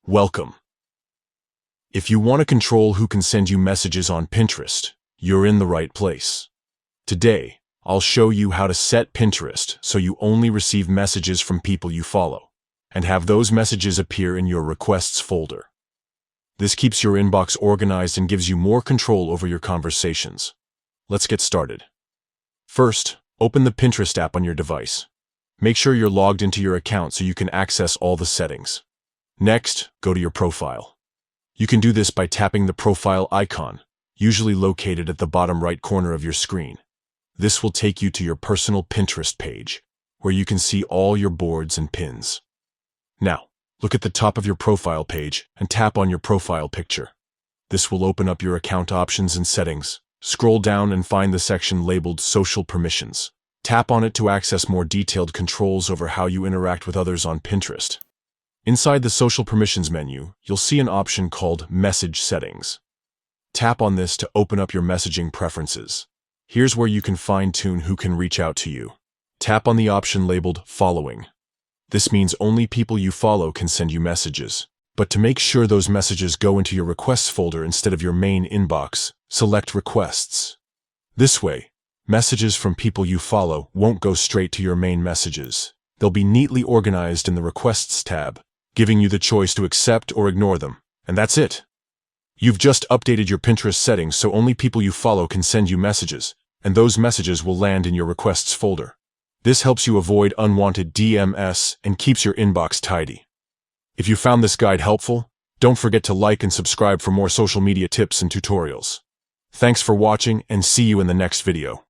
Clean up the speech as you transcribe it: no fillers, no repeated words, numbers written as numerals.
Welcome. If you want to control who can send you messages on Pinterest, you're in the right place. Today, I'll show you how to set Pinterest so you only receive messages from people you follow, and have those messages appear in your requests folder. This keeps your inbox organized and gives you more control over your conversations. Let's get started. First, open the Pinterest app on your device. Make sure you're logged into your account so you can access all the settings. Next, go to your profile. You can do this by tapping the profile icon, usually located at the bottom right corner of your screen. This will take you to your personal Pinterest page, where you can see all your boards and pins. Now, look at the top of your profile page and tap on your profile picture. This will open up your account options and settings. Scroll down and find the section labeled Social Permissions. Tap on it to access more detailed controls over how you interact with others on Pinterest. Inside the Social Permissions menu, you'll see an option called Message Settings. Tap on this to open up your messaging preferences. Here's where you can fine-tune who can reach out to you. Tap on the option labeled Following. This means only people you follow can send you messages. But to make sure those messages go into your Requests folder instead of your main inbox, select Requests. This way, messages from people you follow won't go straight to your main messages. They'll be neatly organized in the Requests tab, giving you the choice to accept or ignore them. And that's it. You've just updated your Pinterest settings so only people you follow can send you messages, and those messages will land in your Requests folder. This helps you avoid unwanted DMS and keeps your inbox tidy. If you found this guide helpful, don't forget to like and subscribe for more social media tips and tutorials. Thanks for watching, and see you in the next video.